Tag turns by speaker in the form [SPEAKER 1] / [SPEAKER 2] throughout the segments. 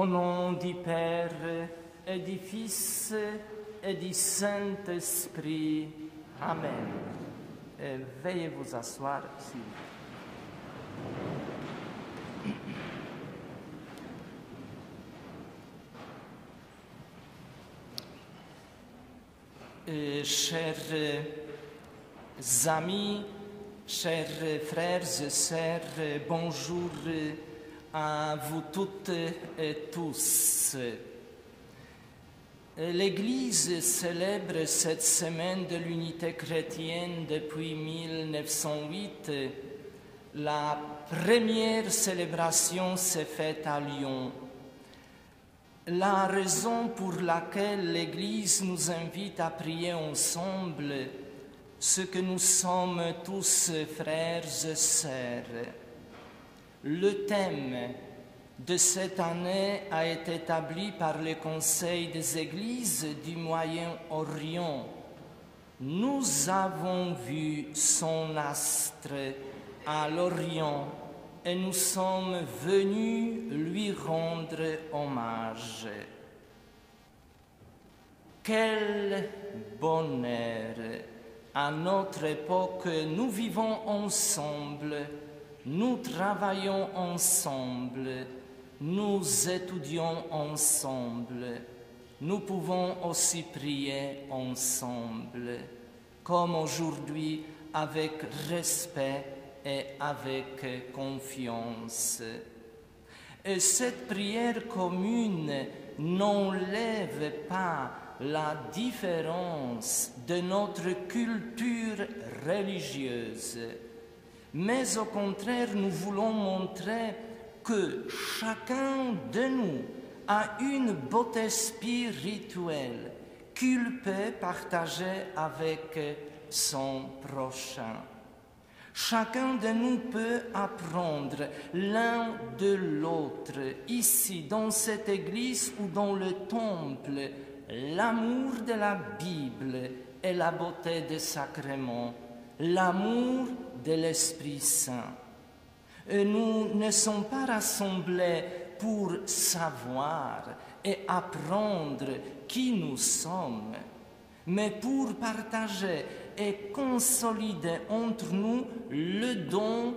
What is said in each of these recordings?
[SPEAKER 1] nom du Père et du Fils et du Saint-Esprit. Amen. Veuillez vous asseoir, s'il vous plaît. Chers amis, chers frères et sœurs, bonjour à vous toutes et tous. L'Église célèbre cette semaine de l'unité chrétienne depuis 1908. La première célébration s'est faite à Lyon. La raison pour laquelle l'Église nous invite à prier ensemble, c'est que nous sommes tous frères et sœurs. Le thème de cette année a été établi par le Conseil des Églises du Moyen-Orient. Nous avons vu son astre à l'Orient et nous sommes venus lui rendre hommage. Quel bonheur! À notre époque, nous vivons ensemble, nous travaillons ensemble, nous étudions ensemble, nous pouvons aussi prier ensemble, comme aujourd'hui, avec respect et avec confiance. Et cette prière commune n'enlève pas la différence de notre culture religieuse, mais au contraire, nous voulons montrer que chacun de nous a une beauté spirituelle qu'il peut partager avec son prochain. Chacun de nous peut apprendre l'un de l'autre, ici, dans cette église ou dans le temple, l'amour de la Bible et la beauté des sacrements, l'amour de l'Esprit Saint. Et nous ne sommes pas rassemblés pour savoir et apprendre qui nous sommes, mais pour partager et consolider entre nous le don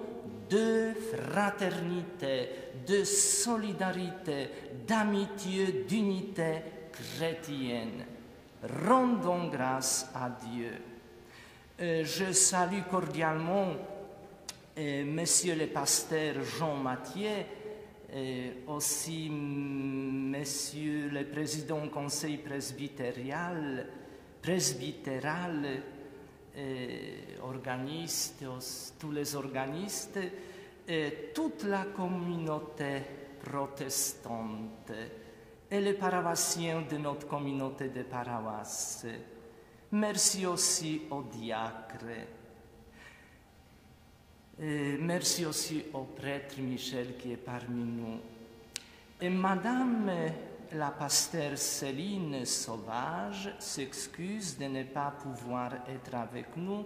[SPEAKER 1] de fraternité, de solidarité, d'amitié, d'unité chrétienne. Rendons grâce à Dieu. Je salue cordialement Monsieur le pasteur Jean Mathieu, et aussi Monsieur le président du conseil presbytéral, organistes, tous les organistes, et toute la communauté protestante et les paroissiens de notre communauté de paroisses. Merci aussi aux diacres. Et merci aussi au prêtre Michel qui est parmi nous. Et Madame la pasteur Céline Sauvage s'excuse de ne pas pouvoir être avec nous,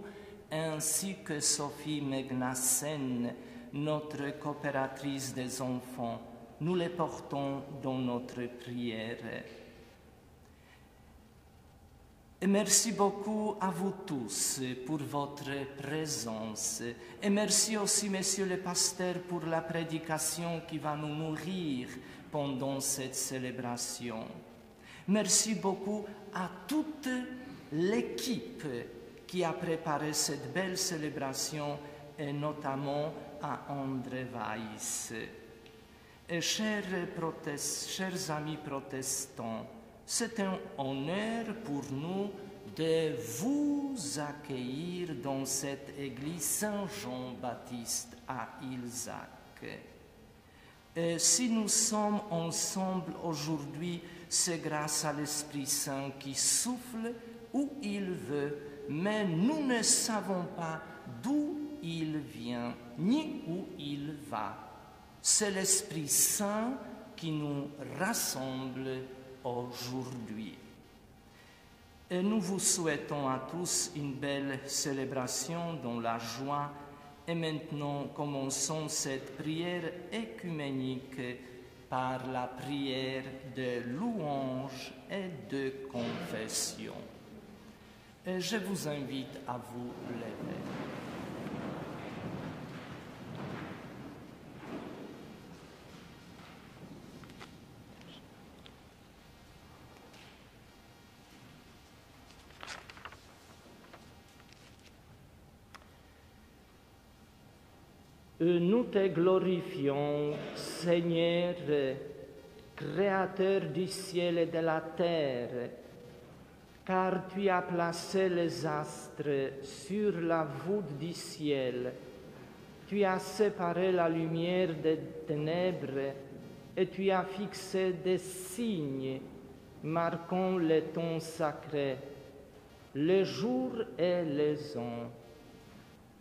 [SPEAKER 1] ainsi que Sophie Megnassen, notre coopératrice des enfants. Nous les portons dans notre prière. Et merci beaucoup à vous tous pour votre présence. Et merci aussi, Monsieur le pasteur, pour la prédication qui va nous nourrir pendant cette célébration. Merci beaucoup à toute l'équipe qui a préparé cette belle célébration, et notamment à André Weiss. Et chers amis protestants, c'est un honneur pour nous de vous accueillir dans cette église Saint-Jean-Baptiste à Ilzac. Et si nous sommes ensemble aujourd'hui, c'est grâce à l'Esprit Saint qui souffle où il veut, mais nous ne savons pas d'où il vient ni où il va. C'est l'Esprit Saint qui nous rassemble aujourd'hui. Et nous vous souhaitons à tous une belle célébration dans la joie. Et maintenant, commençons cette prière œcuménique par la prière de louange et de confession. Et je vous invite à vous lever. Nous te glorifions, Seigneur, Créateur du ciel et de la terre, car tu as placé les astres sur la voûte du ciel. Tu as séparé la lumière des ténèbres et tu as fixé des signes marquant les temps sacrés, les jours et les ans.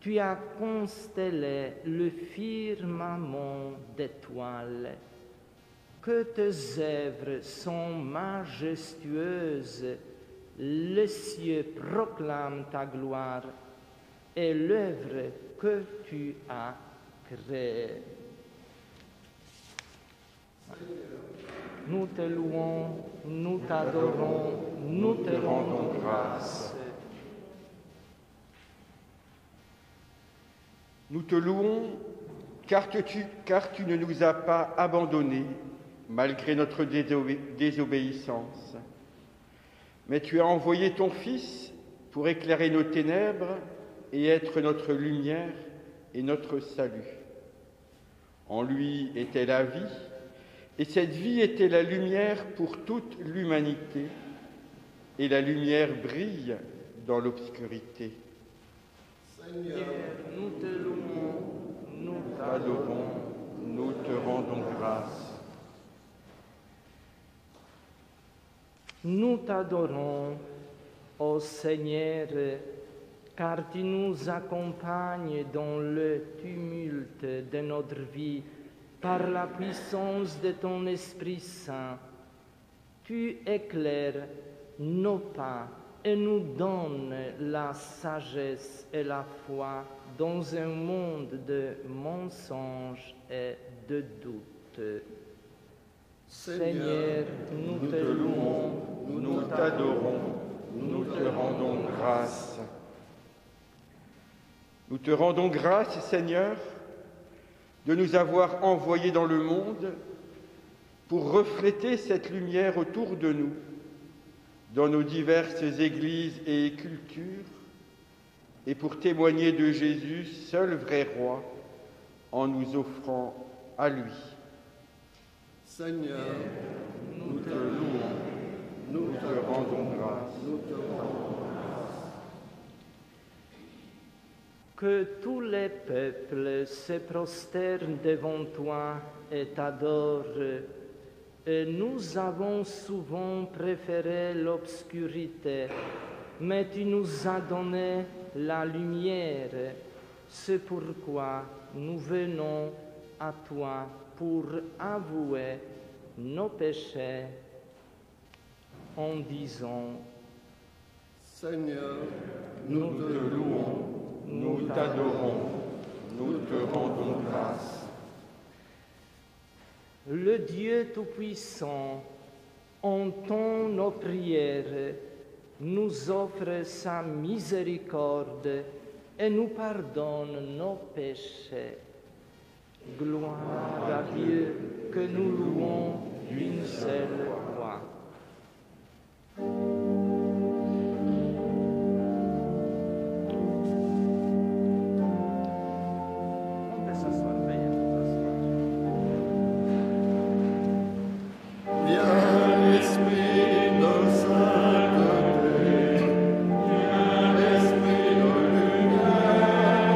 [SPEAKER 1] Tu as constellé le firmament d'étoiles. Que tes œuvres sont majestueuses, les cieux proclament ta gloire et l'œuvre que tu as créée. Nous te louons, nous t'adorons, nous te rendons grâce.
[SPEAKER 2] Nous te louons car tu ne nous as pas abandonnés malgré notre désobéissance. Mais tu as envoyé ton Fils pour éclairer nos ténèbres et être notre lumière et notre salut. En lui était la vie, et cette vie était la lumière pour toute l'humanité, et la lumière brille dans l'obscurité.
[SPEAKER 1] Seigneur, nous te louons, nous
[SPEAKER 2] t'adorons, nous te rendons grâce.
[SPEAKER 1] Nous t'adorons, ô Seigneur, car tu nous accompagnes dans le tumulte de notre vie par la puissance de ton Esprit Saint. Tu éclaires nos pas et nous donnes la sagesse et la foi dans un monde de mensonges et de doutes. Seigneur, nous te louons,
[SPEAKER 2] nous t'adorons, nous te rendons grâce. Nous te rendons grâce, Seigneur, de nous avoir envoyés dans le monde pour refléter cette lumière autour de nous, dans nos diverses églises et cultures, et pour témoigner de Jésus, seul vrai roi, en nous offrant à lui.
[SPEAKER 3] Seigneur,
[SPEAKER 2] nous te louons, nous te rendons grâce.
[SPEAKER 1] Que tous les peuples se prosternent devant toi et t'adorent. Et nous avons souvent préféré l'obscurité, mais tu nous as donné la lumière. C'est pourquoi nous venons à toi pour avouer nos péchés en disant:
[SPEAKER 3] Seigneur,
[SPEAKER 2] nous te louons, nous t'adorons, nous te rendons grâce.
[SPEAKER 1] Le Dieu Tout-Puissant entend nos prières, nous offre sa miséricorde et nous pardonne nos péchés. Gloire à Dieu que nous louons d'une seule voix. On peut s'asseoir, veuillez vous asseoir.
[SPEAKER 3] viens l'Esprit de sainteté, viens l'Esprit de lumière,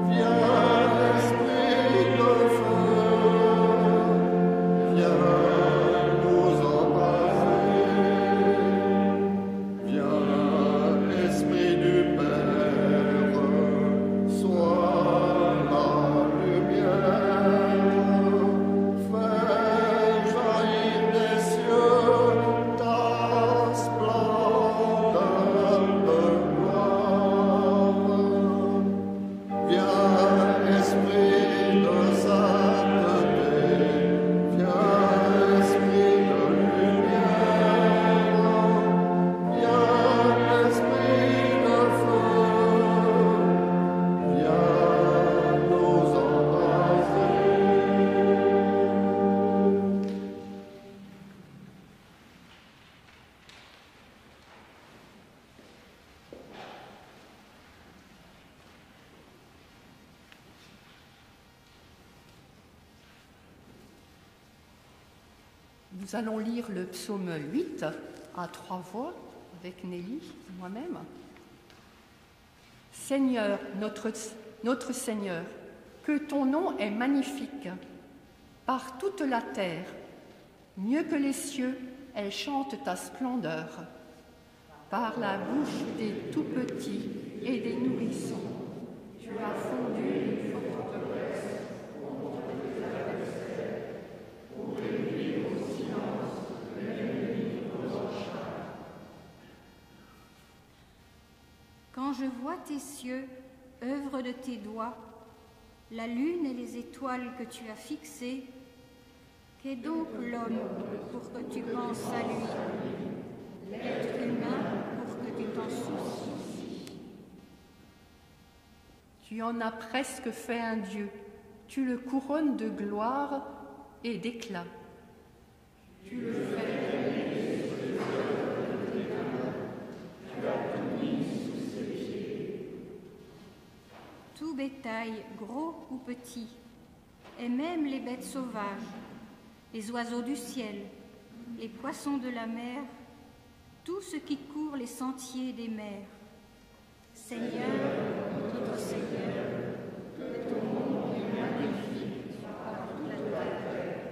[SPEAKER 3] viens l'Esprit de feu, viens nous embraser.
[SPEAKER 4] Nous allons lire le psaume 8 à 3 voix avec Nelly et moi-même. Seigneur, notre Seigneur, que ton nom est magnifique par toute la terre. Mieux que les cieux, elle chante ta splendeur. Par la bouche des tout-petits et des nourrissons, tu as fondu une forteresse contre les adversaires, pour réduire au silence l'ennemi aux enchères.
[SPEAKER 5] Quand je vois tes cieux, œuvre de tes doigts, la lune et les étoiles que tu as fixées, qu'est donc l'homme pour que tu penses à lui, l'être humain pour que tu t'en soucies?
[SPEAKER 4] Tu en as presque fait un Dieu, tu le couronnes de gloire et d'éclat. Tu le fais tu as tout mis sous ses pieds.
[SPEAKER 5] Tout bétail, gros ou petit, et même les bêtes sauvages, les oiseaux du ciel, les poissons de la mer, tout ce qui court les sentiers des mers. Seigneur, notre Seigneur, que ton nom est magnifique par toute la terre.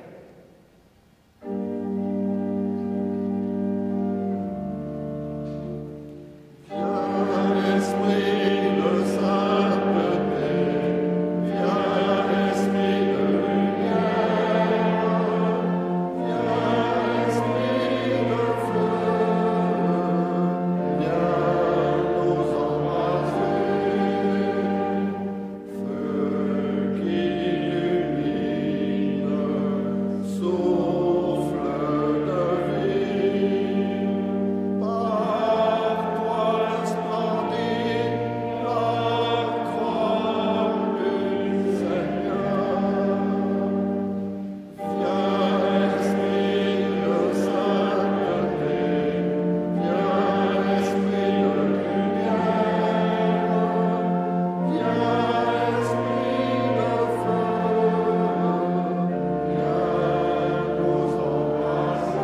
[SPEAKER 3] Viens, Esprit de sainteté, viens, Esprit de lumière, viens, Esprit de feu, viens nous embrasser, feu qui illumine, souffle de vie. Par toi splendide, la croix du Seigneur. Viens, Esprit de sainteté, viens, Esprit de lumière, viens, Esprit de feu, viens nous embrasser.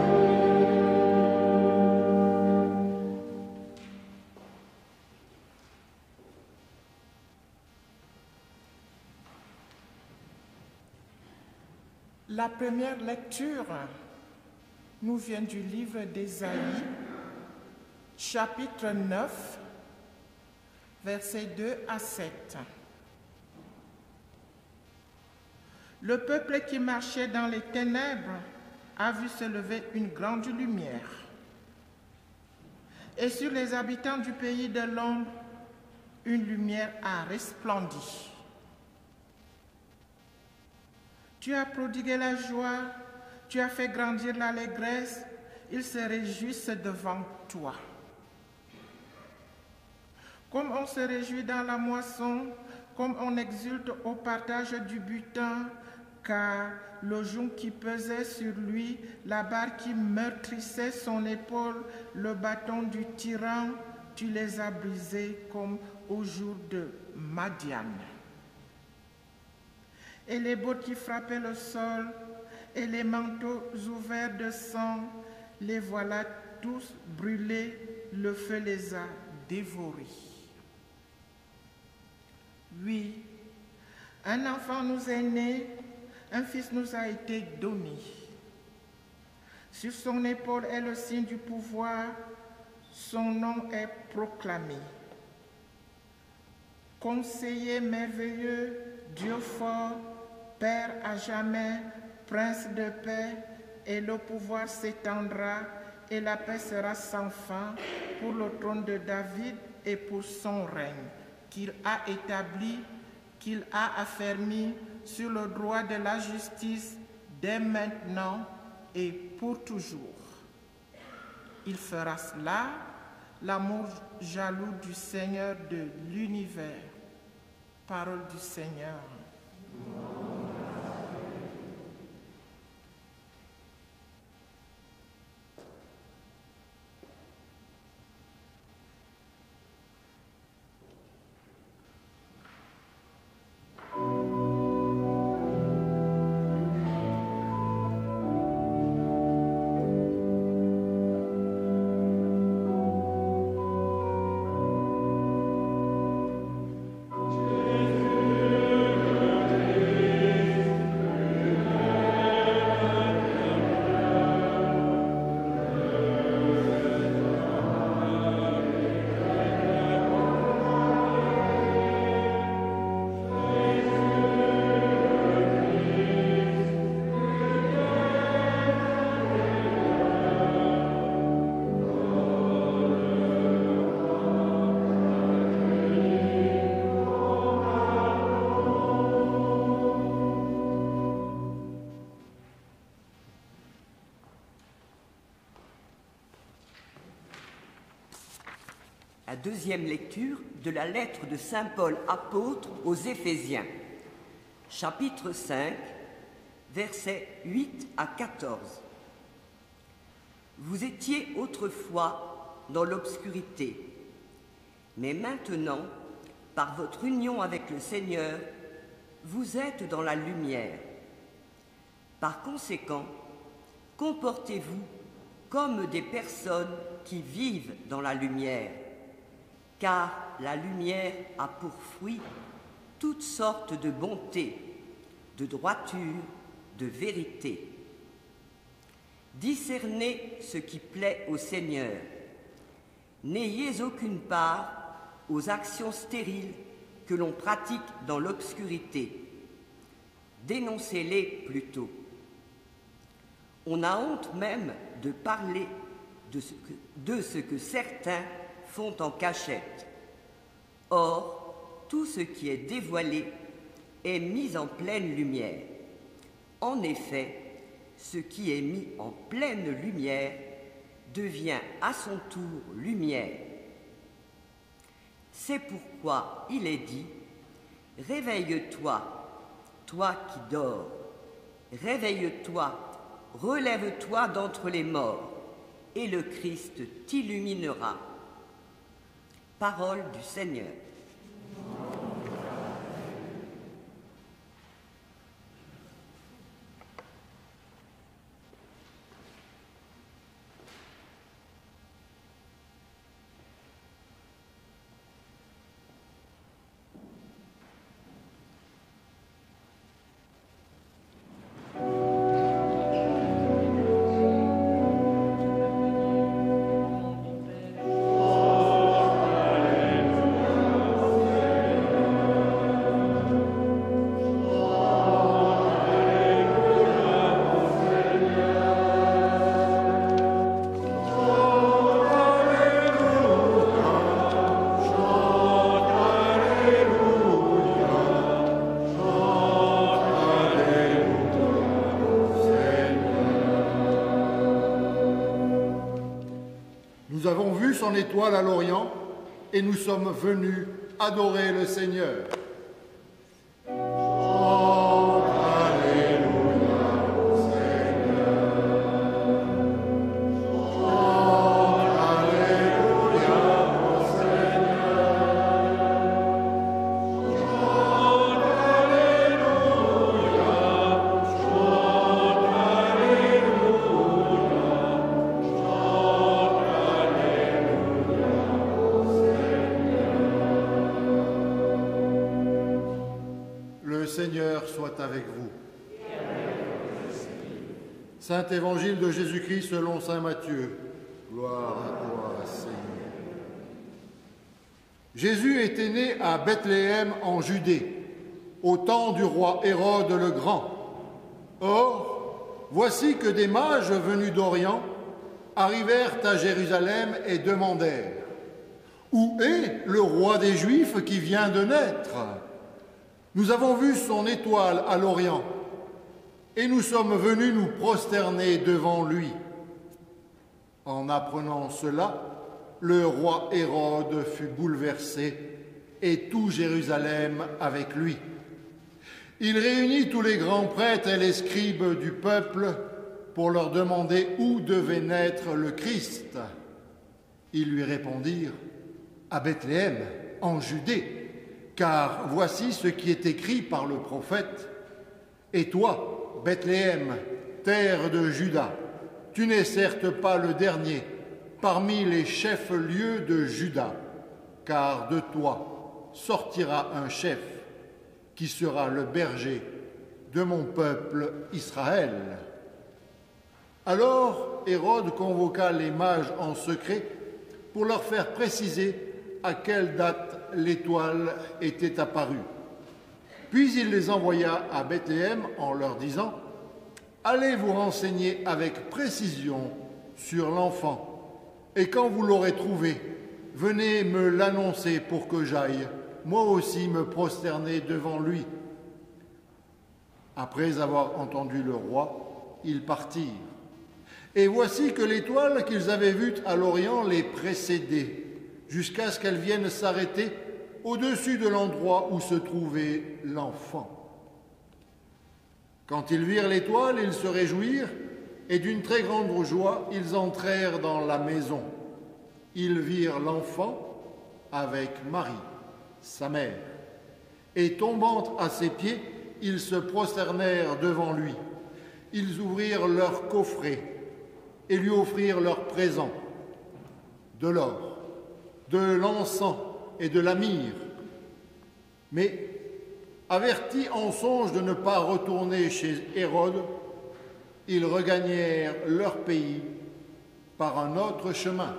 [SPEAKER 6] La première lecture nous vient du livre d'Ésaïe, chapitre 9, versets 2 à 7. Le peuple qui marchait dans les ténèbres a vu se lever une grande lumière. Et sur les habitants du pays de l'ombre, une lumière a resplendi. Tu as prodigué la joie, tu as fait grandir l'allégresse, ils se réjouissent devant toi. Comme on se réjouit dans la moisson, comme on exulte au partage du butin, car le joug qui pesait sur lui, la barre qui meurtrissait son épaule, le bâton du tyran, tu les as brisés comme au jour de Madian. Et les bottes qui frappaient le sol, et les manteaux ouverts de sang, les voilà tous brûlés, le feu les a dévorés. Oui, un enfant nous est né, un fils nous a été donné. Sur son épaule est le signe du pouvoir, son nom est proclamé. Conseiller merveilleux, Dieu fort, Père à jamais, Prince de paix, et le pouvoir s'étendra, et la paix sera sans fin pour le trône de David et pour son règne, qu'il a établi, qu'il a affermi sur le droit de la justice dès maintenant et pour toujours. Il fera cela, l'amour jaloux du Seigneur de l'univers. Parole du Seigneur.
[SPEAKER 7] La deuxième lecture de la lettre de saint Paul apôtre aux Éphésiens, chapitre 5, versets 8 à 14. Vous étiez autrefois dans l'obscurité, mais maintenant, par votre union avec le Seigneur, vous êtes dans la lumière. Par conséquent, comportez-vous comme des personnes qui vivent dans la lumière, car la lumière a pour fruit toutes sortes de bonté, de droiture, de vérité. Discernez ce qui plaît au Seigneur. N'ayez aucune part aux actions stériles que l'on pratique dans l'obscurité. Dénoncez-les plutôt. On a honte même de parler de ce que certains font en cachette. Or, tout ce qui est dévoilé est mis en pleine lumière. En effet, ce qui est mis en pleine lumière devient à son tour lumière. C'est pourquoi il est dit « Réveille-toi, toi qui dors. Réveille-toi, relève-toi d'entre les morts, et le Christ t'illuminera. » Parole du Seigneur.
[SPEAKER 8] Nous avons vu son étoile à l'Orient et nous sommes venus adorer le Seigneur. Le Seigneur soit avec vous. Saint Évangile de Jésus-Christ selon saint Matthieu. Gloire à toi, Seigneur. Jésus était né à Bethléem en Judée, au temps du roi Hérode le Grand. Or, voici que des mages venus d'Orient arrivèrent à Jérusalem et demandèrent « Où est le roi des Juifs qui vient de naître ? Nous avons vu son étoile à l'Orient, et nous sommes venus nous prosterner devant lui. » En apprenant cela, le roi Hérode fut bouleversé, et tout Jérusalem avec lui. Il réunit tous les grands prêtres et les scribes du peuple pour leur demander où devait naître le Christ. Ils lui répondirent « À Bethléem, en Judée. Car voici ce qui est écrit par le prophète. Et toi, Bethléem, terre de Juda, tu n'es certes pas le dernier parmi les chefs-lieux de Juda, car de toi sortira un chef qui sera le berger de mon peuple Israël. » Alors Hérode convoqua les mages en secret pour leur faire préciser à quelle date l'étoile était apparue. Puis il les envoya à Bethléem en leur disant « Allez vous renseigner avec précision sur l'enfant, et quand vous l'aurez trouvé, venez me l'annoncer pour que j'aille, moi aussi, me prosterner devant lui. » Après avoir entendu le roi, ils partirent. Et voici que l'étoile qu'ils avaient vue à l'Orient les précédait, jusqu'à ce qu'elle vienne s'arrêter au-dessus de l'endroit où se trouvait l'enfant. Quand ils virent l'étoile, ils se réjouirent, et d'une très grande joie, ils entrèrent dans la maison. Ils virent l'enfant avec Marie, sa mère, et tombant à ses pieds, ils se prosternèrent devant lui. Ils ouvrirent leur coffret et lui offrirent leurs présents, de l'or, de l'encens et de la myrrhe. Mais, avertis en songe de ne pas retourner chez Hérode, ils regagnèrent leur pays par un autre chemin.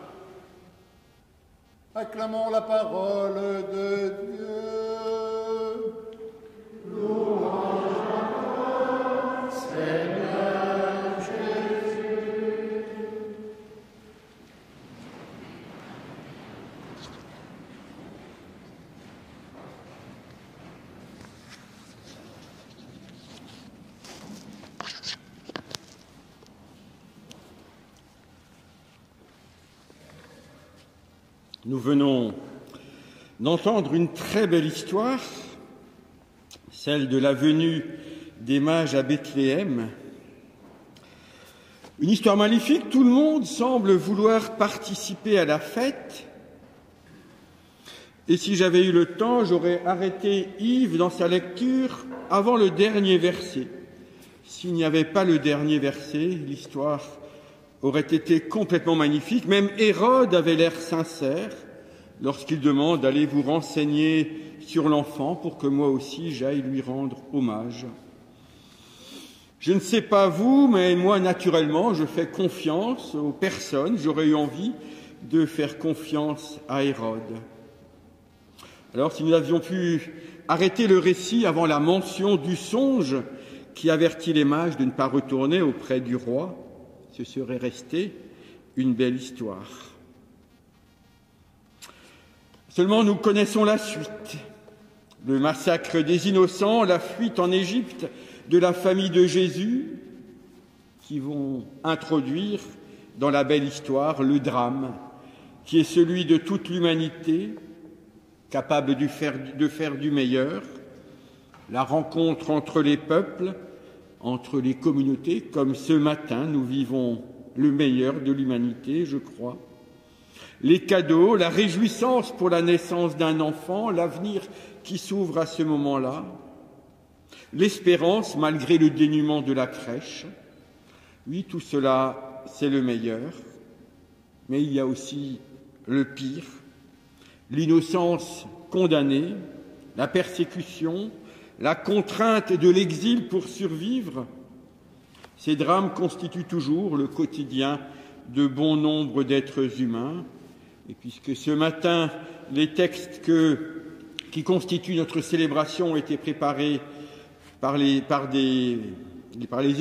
[SPEAKER 8] Acclamons la parole de Dieu. Louange à toi, Seigneur Jésus.
[SPEAKER 2] Nous venons d'entendre une très belle histoire, celle de la venue des mages à Bethléem. Une histoire magnifique, tout le monde semble vouloir participer à la fête. Et si j'avais eu le temps, j'aurais arrêté Yves dans sa lecture avant le dernier verset. S'il n'y avait pas le dernier verset, l'histoire aurait été complètement magnifique. Même Hérode avait l'air sincère lorsqu'il demande d'aller vous renseigner sur l'enfant pour que moi aussi j'aille lui rendre hommage. Je ne sais pas vous, mais moi naturellement je fais confiance aux personnes. J'aurais eu envie de faire confiance à Hérode. Alors si nous avions pu arrêter le récit avant la mention du songe qui avertit les mages de ne pas retourner auprès du roi, ce serait resté une belle histoire. Seulement, nous connaissons la suite. Le massacre des innocents, la fuite en Égypte de la famille de Jésus, qui vont introduire dans la belle histoire le drame, qui est celui de toute l'humanité, capable de faire du meilleur, la rencontre entre les peuples, entre les communautés, comme ce matin nous vivons le meilleur de l'humanité, je crois. Les cadeaux, la réjouissance pour la naissance d'un enfant, l'avenir qui s'ouvre à ce moment-là, l'espérance malgré le dénuement de la crèche. Oui, tout cela, c'est le meilleur, mais il y a aussi le pire, l'innocence condamnée, la persécution, la contrainte de l'exil pour survivre. Ces drames constituent toujours le quotidien de bon nombre d'êtres humains. Et puisque ce matin, les textes qui constituent notre célébration ont été préparés par les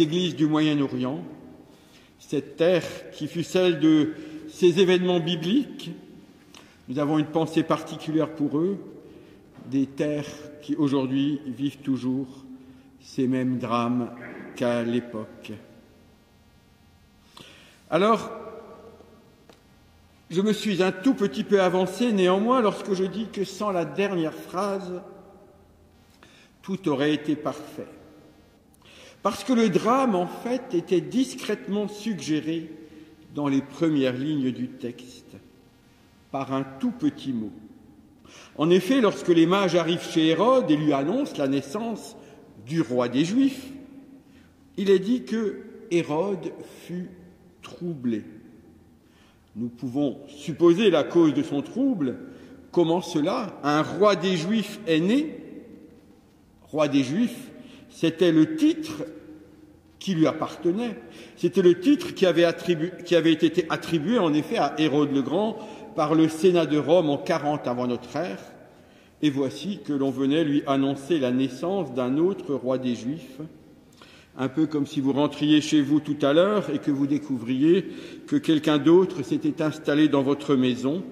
[SPEAKER 2] églises du Moyen-Orient, cette terre qui fut celle de ces événements bibliques, nous avons une pensée particulière pour eux, des terres qui aujourd'hui vivent toujours ces mêmes drames qu'à l'époque. Alors, je me suis un tout petit peu avancé néanmoins lorsque je dis que sans la dernière phrase, tout aurait été parfait. Parce que le drame, en fait, était discrètement suggéré dans les premières lignes du texte, par un tout petit mot. En effet, lorsque les mages arrivent chez Hérode et lui annoncent la naissance du roi des Juifs, il est dit que Hérode fut troublé. Nous pouvons supposer la cause de son trouble. Comment cela? Un roi des Juifs est né. Roi des Juifs, c'était le titre qui lui appartenait. C'était le titre qui avait été attribué en effet à Hérode le Grand par le Sénat de Rome en 40 avant notre ère. Et voici que l'on venait lui annoncer la naissance d'un autre roi des Juifs. Un peu comme si vous rentriez chez vous tout à l'heure et que vous découvriez que quelqu'un d'autre s'était installé dans votre maison.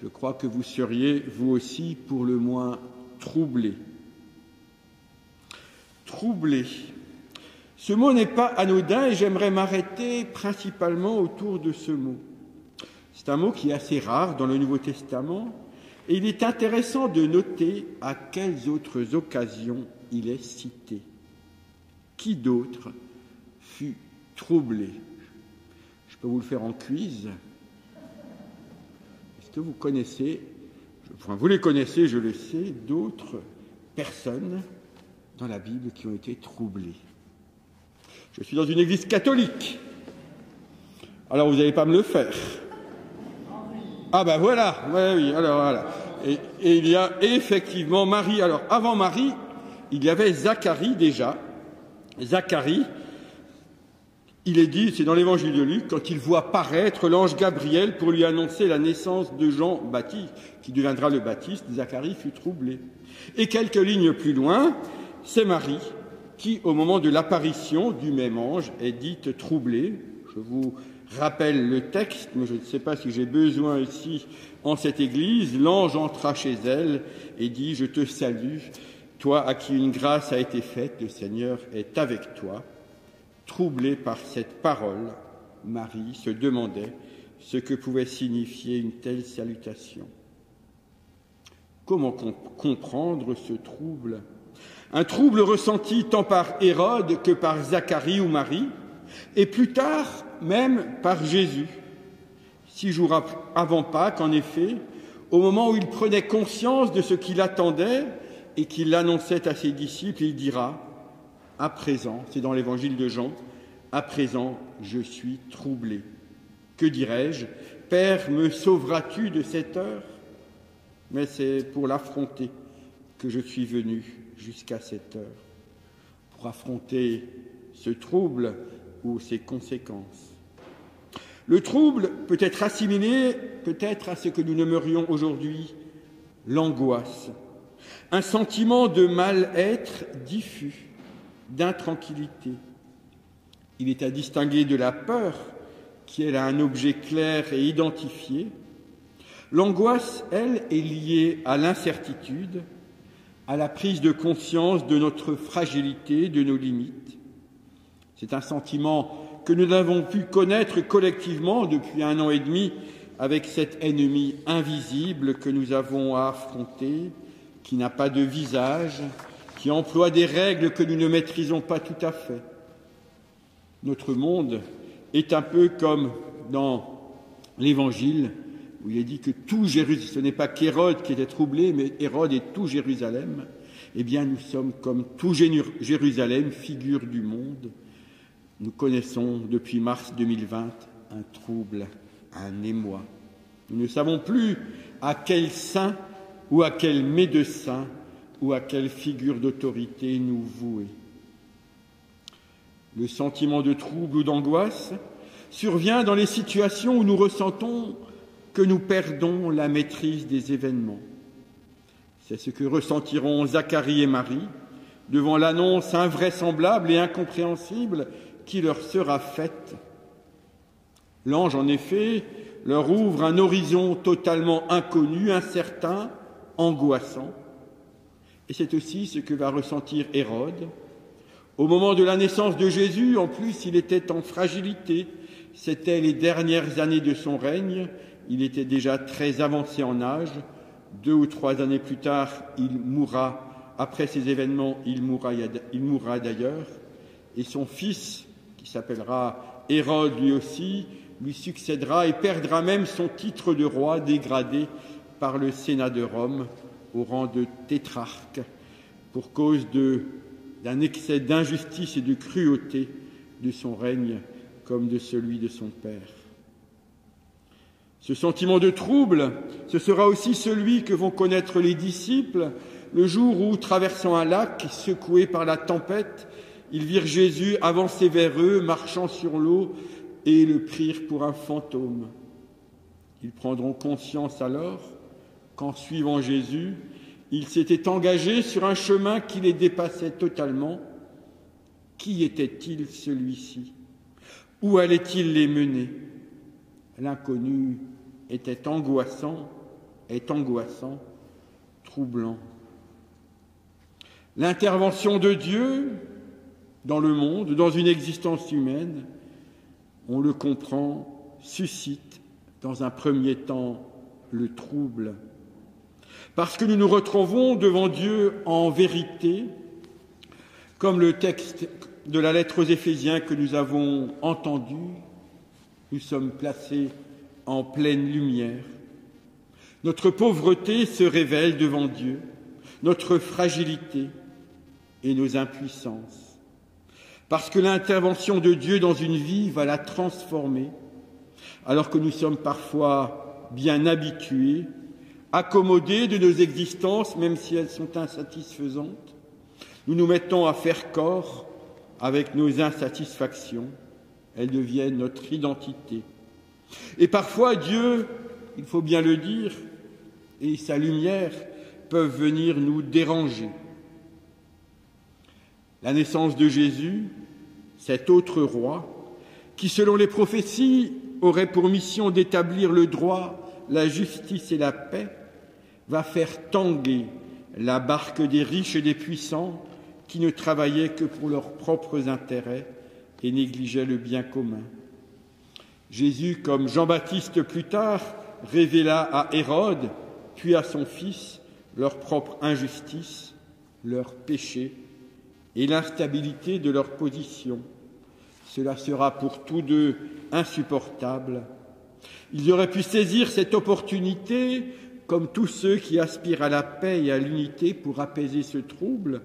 [SPEAKER 2] Je crois que vous seriez, vous aussi, pour le moins troublé. Troublé. Ce mot n'est pas anodin et j'aimerais m'arrêter principalement autour de ce mot. C'est un mot qui est assez rare dans le Nouveau Testament, et il est intéressant de noter à quelles autres occasions il est cité. Qui d'autre fut troublé? Je peux vous le faire en quiz. Est-ce que vous connaissez, enfin vous les connaissez, je le sais, d'autres personnes dans la Bible qui ont été troublées? Je suis dans une église catholique. Alors vous n'allez pas me le faire. Ah ben voilà, oui, alors voilà. Et il y a effectivement Marie. Alors avant Marie, il y avait Zacharie déjà. Zacharie, il est dit, c'est dans l'évangile de Luc, quand il voit paraître l'ange Gabriel pour lui annoncer la naissance de Jean-Baptiste, qui deviendra le Baptiste, Zacharie fut troublé. Et quelques lignes plus loin, c'est Marie qui, au moment de l'apparition du même ange, est dite troublée. Je vous rappelle le texte, mais je ne sais pas si j'ai besoin ici, en cette église. L'ange entra chez elle et dit « Je te salue, toi à qui une grâce a été faite, le Seigneur est avec toi. » Troublée par cette parole, Marie se demandait ce que pouvait signifier une telle salutation. Comment comprendre ce trouble? Un trouble ressenti tant par Hérode que par Zacharie ou Marie, et plus tard même par Jésus. 6 jours avant Pâques, en effet, au moment où il prenait conscience de ce qu'il attendait et qu'il l'annonçait à ses disciples, il dira « À présent », c'est dans l'évangile de Jean, « À présent, je suis troublé. Que dirais-je? Père, me sauveras-tu de cette heure? Mais c'est pour l'affronter que je suis venu jusqu'à cette heure, pour affronter ce trouble ou ses conséquences. Le trouble peut être assimilé peut-être à ce que nous nommerions aujourd'hui l'angoisse, un sentiment de mal-être diffus, d'intranquillité. Il est à distinguer de la peur, qui elle a un objet clair et identifié. L'angoisse, elle, est liée à l'incertitude, à la prise de conscience de notre fragilité, de nos limites. C'est un sentiment que nous n'avons pu connaître collectivement depuis 1 an et demi avec cet ennemi invisible que nous avons à affronter, qui n'a pas de visage, qui emploie des règles que nous ne maîtrisons pas tout à fait. Notre monde est un peu comme dans l'Évangile, où il est dit que tout Jérusalem, ce n'est pas qu'Hérode qui était troublé, mais Hérode et tout Jérusalem, eh bien nous sommes comme tout Jérusalem, figure du monde. Nous connaissons depuis mars 2020 un trouble, un émoi. Nous ne savons plus à quel saint ou à quel médecin ou à quelle figure d'autorité nous vouer. Le sentiment de trouble ou d'angoisse survient dans les situations où nous ressentons que nous perdons la maîtrise des événements. C'est ce que ressentiront Zacharie et Marie devant l'annonce invraisemblable et incompréhensible qui leur sera faite. L'ange, en effet, leur ouvre un horizon totalement inconnu, incertain, angoissant. Et c'est aussi ce que va ressentir Hérode. Au moment de la naissance de Jésus, en plus, il était en fragilité. C'était les dernières années de son règne. Il était déjà très avancé en âge. 2 ou 3 années plus tard, il mourra. Après ces événements, il mourra d'ailleurs. Et son fils, qui s'appellera Hérode lui aussi, lui succédera et perdra même son titre de roi, dégradé par le Sénat de Rome au rang de tétrarque pour cause d'un excès d'injustice et de cruauté de son règne comme de celui de son père. Ce sentiment de trouble, ce sera aussi celui que vont connaître les disciples le jour où, traversant un lac, secoué par la tempête, ils virent Jésus avancer vers eux, marchant sur l'eau, et le prirent pour un fantôme. Ils prendront conscience alors qu'en suivant Jésus, ils s'étaient engagés sur un chemin qui les dépassait totalement. Qui était-il celui-ci? Où allait-il les mener? L'inconnu est angoissant, troublant. L'intervention de Dieu dans le monde, dans une existence humaine, on le comprend, suscite dans un premier temps, le trouble. Parce que nous nous retrouvons devant Dieu en vérité, comme le texte de la lettre aux Éphésiens que nous avons entendu, nous sommes placés en pleine lumière. Notre pauvreté se révèle devant Dieu, notre fragilité et nos impuissances. Parce que l'intervention de Dieu dans une vie va la transformer, alors que nous sommes parfois bien habitués, accommodés de nos existences, même si elles sont insatisfaisantes. Nous nous mettons à faire corps avec nos insatisfactions. Elles deviennent notre identité. Et parfois, Dieu, il faut bien le dire, et sa lumière peuvent venir nous déranger. La naissance de Jésus, cet autre roi, qui, selon les prophéties, aurait pour mission d'établir le droit, la justice et la paix, va faire tanguer la barque des riches et des puissants qui ne travaillaient que pour leurs propres intérêts et négligeaient le bien commun. Jésus, comme Jean-Baptiste plus tard, révéla à Hérode, puis à son fils, leur propre injustice, leur péché et l'instabilité de leur position. Cela sera pour tous deux insupportable. Ils auraient pu saisir cette opportunité, comme tous ceux qui aspirent à la paix et à l'unité, pour apaiser ce trouble,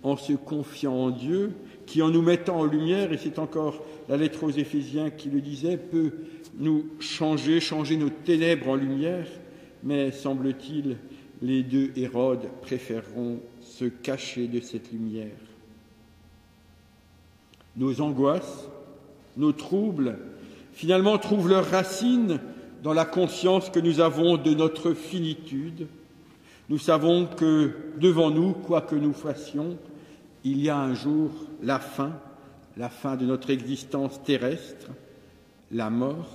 [SPEAKER 2] en se confiant en Dieu, qui, en nous mettant en lumière, et c'est encore la lettre aux Éphésiens qui le disait, peut nous changer nos ténèbres en lumière, mais, semble-t-il, les deux Hérodes préféreront se cacher de cette lumière. Nos angoisses, nos troubles, finalement trouvent leurs racines dans la conscience que nous avons de notre finitude. Nous savons que devant nous, quoi que nous fassions, il y a un jour la fin de notre existence terrestre, la mort.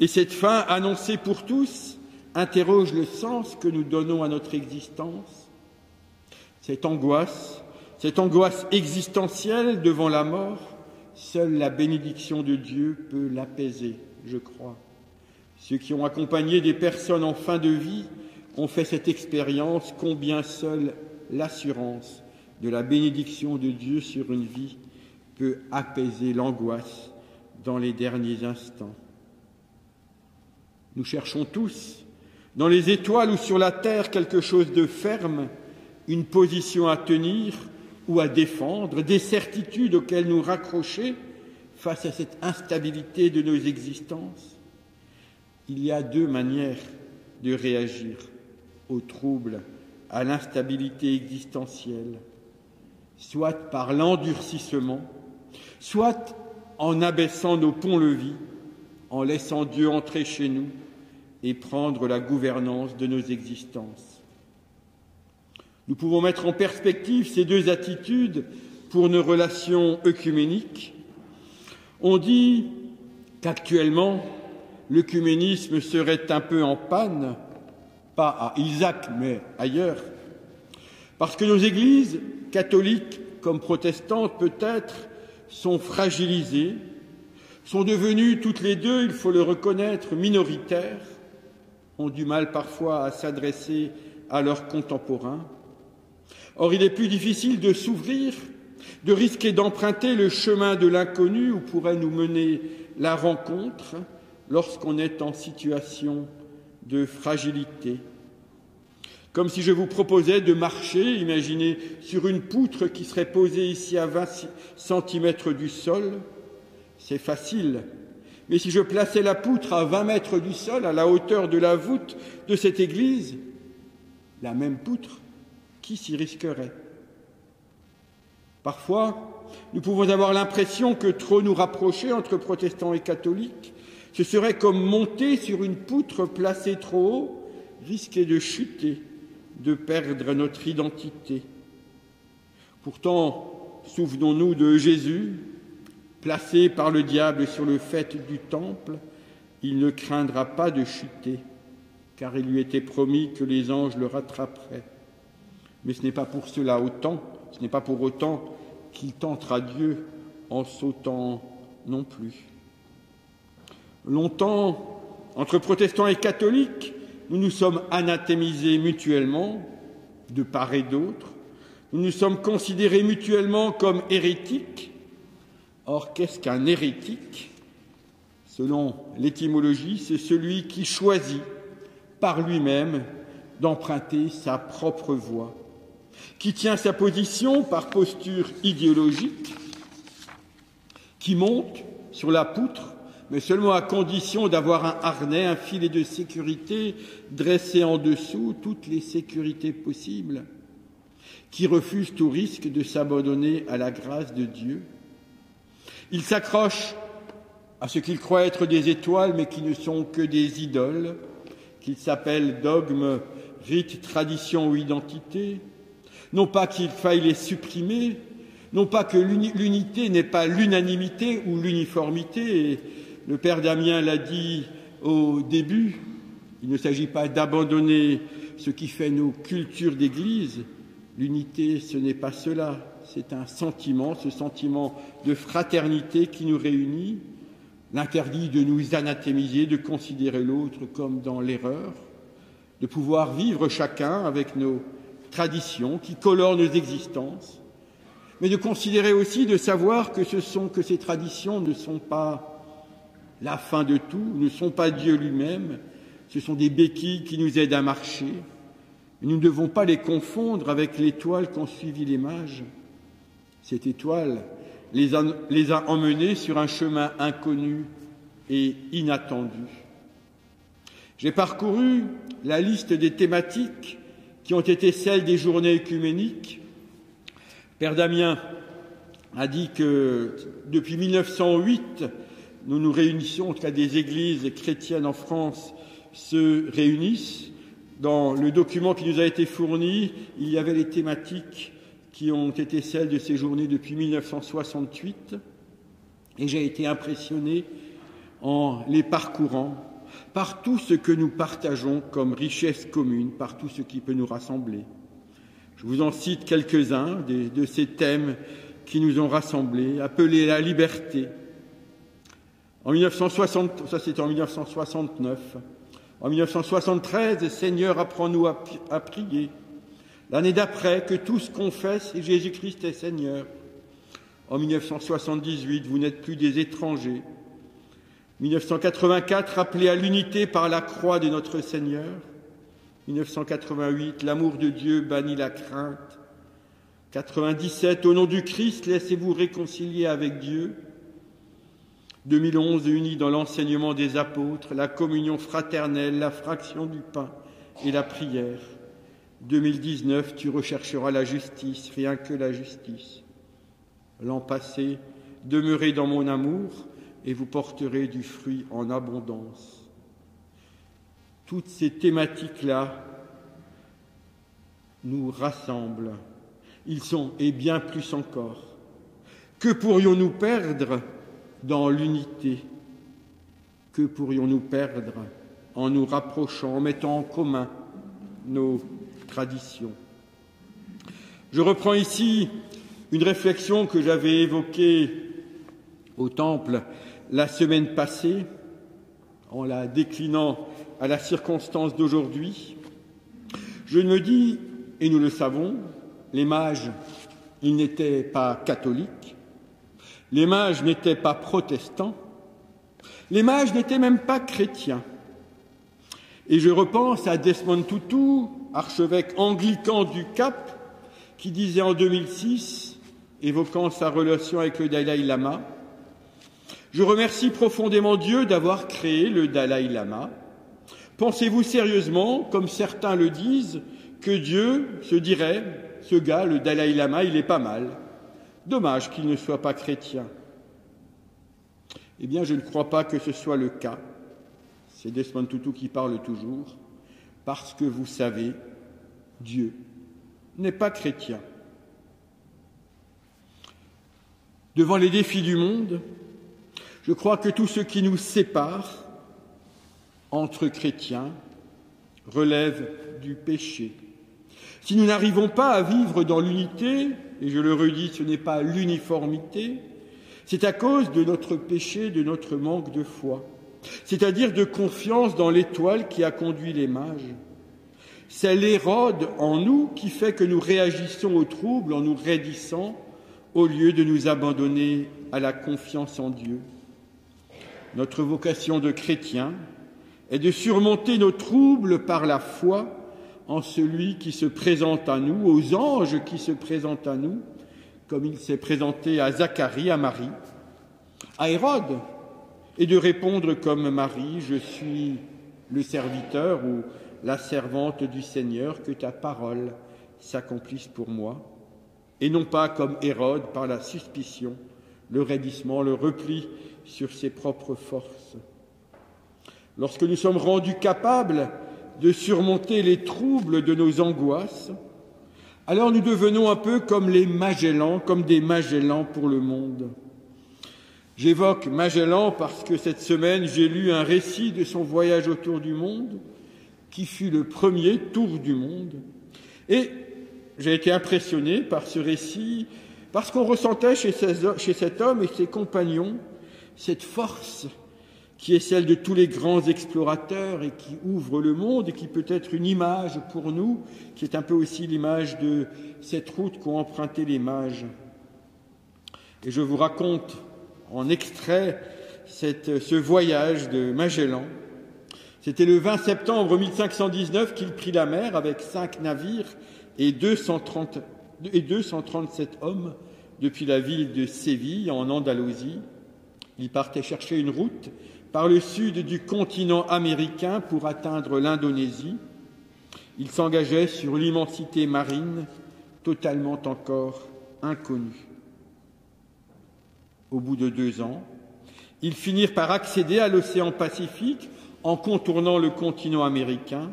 [SPEAKER 2] Et cette fin, annoncée pour tous, interroge le sens que nous donnons à notre existence. Cette angoisse existentielle devant la mort, seule la bénédiction de Dieu peut l'apaiser, je crois. Ceux qui ont accompagné des personnes en fin de vie ont fait cette expérience, combien seule l'assurance de la bénédiction de Dieu sur une vie peut apaiser l'angoisse dans les derniers instants. Nous cherchons tous, dans les étoiles ou sur la terre, quelque chose de ferme, une position à tenir ou à défendre, des certitudes auxquelles nous raccrocher face à cette instabilité de nos existences. Il y a deux manières de réagir au trouble, à l'instabilité existentielle, soit par l'endurcissement, soit en abaissant nos ponts-levis, en laissant Dieu entrer chez nous et prendre la gouvernance de nos existences. Nous pouvons mettre en perspective ces deux attitudes pour nos relations œcuméniques. On dit qu'actuellement, l'œcuménisme serait un peu en panne, pas à Isaac, mais ailleurs, parce que nos églises, catholiques comme protestantes peut-être, sont fragilisées, sont devenues toutes les deux, il faut le reconnaître, minoritaires, ont du mal parfois à s'adresser à leurs contemporains. Or, il est plus difficile de s'ouvrir, de risquer d'emprunter le chemin de l'inconnu où pourrait nous mener la rencontre lorsqu'on est en situation de fragilité. Comme si je vous proposais de marcher, imaginez, sur une poutre qui serait posée ici à 20 cm du sol. C'est facile. Mais si je plaçais la poutre à 20 mètres du sol, à la hauteur de la voûte de cette église, la même poutre, qui s'y risquerait? Parfois, nous pouvons avoir l'impression que trop nous rapprocher entre protestants et catholiques, ce serait comme monter sur une poutre placée trop haut, risquer de chuter, de perdre notre identité. Pourtant, souvenons-nous de Jésus, placé par le diable sur le faîte du temple, il ne craindra pas de chuter, car il lui était promis que les anges le rattraperaient. Mais ce n'est pas pour autant qu'il tentera Dieu en sautant non plus. Longtemps, entre protestants et catholiques, nous nous sommes anathémisés mutuellement, de part et d'autre. Nous nous sommes considérés mutuellement comme hérétiques. Or, qu'est-ce qu'un hérétique? Selon l'étymologie, c'est celui qui choisit par lui-même d'emprunter sa propre voie, qui tient sa position par posture idéologique, qui monte sur la poutre, mais seulement à condition d'avoir un harnais, un filet de sécurité dressé en dessous, toutes les sécurités possibles, qui refuse tout risque de s'abandonner à la grâce de Dieu. Il s'accroche à ce qu'il croit être des étoiles, mais qui ne sont que des idoles, qu'il s'appelle dogmes, rites, traditions ou identités. Non pas qu'il faille les supprimer, non pas que l'unité n'est pas l'unanimité ou l'uniformité. Et le père Damien l'a dit au début, il ne s'agit pas d'abandonner ce qui fait nos cultures d'Église. L'unité, ce n'est pas cela, c'est un sentiment, ce sentiment de fraternité qui nous réunit, l'interdit de nous anathémiser, de considérer l'autre comme dans l'erreur, de pouvoir vivre chacun avec nos traditions qui colorent nos existences, mais de considérer aussi, de savoir que ces traditions ne sont pas la fin de tout, ne sont pas Dieu lui-même, ce sont des béquilles qui nous aident à marcher. Nous ne devons pas les confondre avec l'étoile qu'ont suivi les mages. Cette étoile les a emmenés sur un chemin inconnu et inattendu. J'ai parcouru la liste des thématiques qui ont été celles des journées œcuméniques. Père Damien a dit que depuis 1908, nous nous réunissions, en tout cas des églises chrétiennes en France se réunissent. Dans le document qui nous a été fourni, il y avait les thématiques qui ont été celles de ces journées depuis 1968. Et j'ai été impressionné en les parcourant par tout ce que nous partageons comme richesse commune, par tout ce qui peut nous rassembler. Je vous en cite quelques-uns de ces thèmes qui nous ont rassemblés, appelés la liberté. En 1960, ça c'était en 1969. En 1973, Seigneur, apprends-nous à prier. L'année d'après, que tous confessent et Jésus-Christ est Seigneur. En 1978, vous n'êtes plus des étrangers. 1984, appelés à l'unité par la croix de notre Seigneur. 1988, l'amour de Dieu bannit la crainte. 97, au nom du Christ, laissez-vous réconcilier avec Dieu. 2011, unis dans l'enseignement des apôtres, la communion fraternelle, la fraction du pain et la prière. 2019, tu rechercheras la justice, rien que la justice. L'an passé, demeurez dans mon amour et vous porterez du fruit en abondance. Toutes ces thématiques-là nous rassemblent. Ils sont, et bien plus encore. Que pourrions-nous perdre dans l'unité? Que pourrions-nous perdre en nous rapprochant, en mettant en commun nos traditions? Je reprends ici une réflexion que j'avais évoquée au Temple la semaine passée, en la déclinant à la circonstance d'aujourd'hui. Je me dis, et nous le savons, les mages, ils n'étaient pas catholiques, les mages n'étaient pas protestants, les mages n'étaient même pas chrétiens. Et je repense à Desmond Tutu, archevêque anglican du Cap, qui disait en 2006, évoquant sa relation avec le Dalai Lama, « Je remercie profondément Dieu d'avoir créé le Dalai Lama. Pensez-vous sérieusement, comme certains le disent, que Dieu se dirait, ce gars, le Dalai Lama, il est pas mal. Dommage qu'il ne soit pas chrétien. » Eh bien, je ne crois pas que ce soit le cas. C'est Desmond Tutu qui parle toujours, parce que vous savez, Dieu n'est pas chrétien. Devant les défis du monde, je crois que tout ce qui nous sépare entre chrétiens relève du péché. Si nous n'arrivons pas à vivre dans l'unité, et je le redis, ce n'est pas l'uniformité, c'est à cause de notre péché, de notre manque de foi. c'est-à-dire de confiance dans l'étoile qui a conduit les mages. C'est l'Hérode en nous qui fait que nous réagissons au trouble en nous raidissant au lieu de nous abandonner à la confiance en Dieu. Notre vocation de chrétien est de surmonter nos troubles par la foi en celui qui se présente à nous, aux anges qui se présentent à nous, comme il s'est présenté à Zacharie, à Marie, à Hérode, et de répondre comme Marie, je suis le serviteur ou la servante du Seigneur, que ta parole s'accomplisse pour moi, et non pas comme Hérode, par la suspicion, le raidissement, le repli sur ses propres forces. Lorsque nous sommes rendus capables de surmonter les troubles de nos angoisses, alors nous devenons un peu comme les Magellans, comme des Magellans pour le monde. J'évoque Magellan parce que cette semaine, j'ai lu un récit de son voyage autour du monde, qui fut le premier tour du monde. Et j'ai été impressionné par ce récit, parce qu'on ressentait chez cet homme et ses compagnons cette force qui est celle de tous les grands explorateurs et qui ouvre le monde et qui peut être une image pour nous, qui est un peu aussi l'image de cette route qu'ont emprunté les mages. Et je vous raconte en extrait ce voyage de Magellan. C'était le 20 septembre 1519 qu'il prit la mer avec 5 navires et 237 hommes depuis la ville de Séville en Andalousie. Il partait chercher une route par le sud du continent américain pour atteindre l'Indonésie. Il s'engageait sur l'immensité marine totalement encore inconnue. Au bout de 2 ans, ils finirent par accéder à l'océan Pacifique en contournant le continent américain.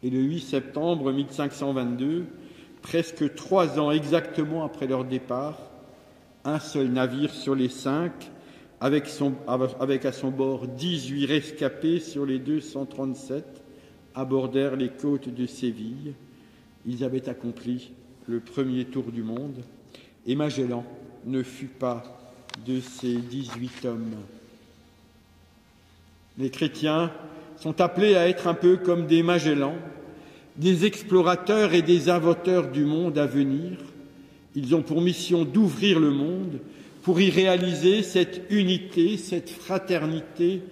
[SPEAKER 2] Et le 8 septembre 1522, presque 3 ans exactement après leur départ, un seul navire sur les 5, avec à son bord 18 rescapés sur les 237, abordèrent les côtes de Séville. Ils avaient accompli le premier tour du monde, et Magellan ne fut pas de ces 18 hommes. Les chrétiens sont appelés à être un peu comme des Magellans, des explorateurs et des inventeurs du monde à venir. Ils ont pour mission d'ouvrir le monde pour y réaliser cette unité, cette fraternité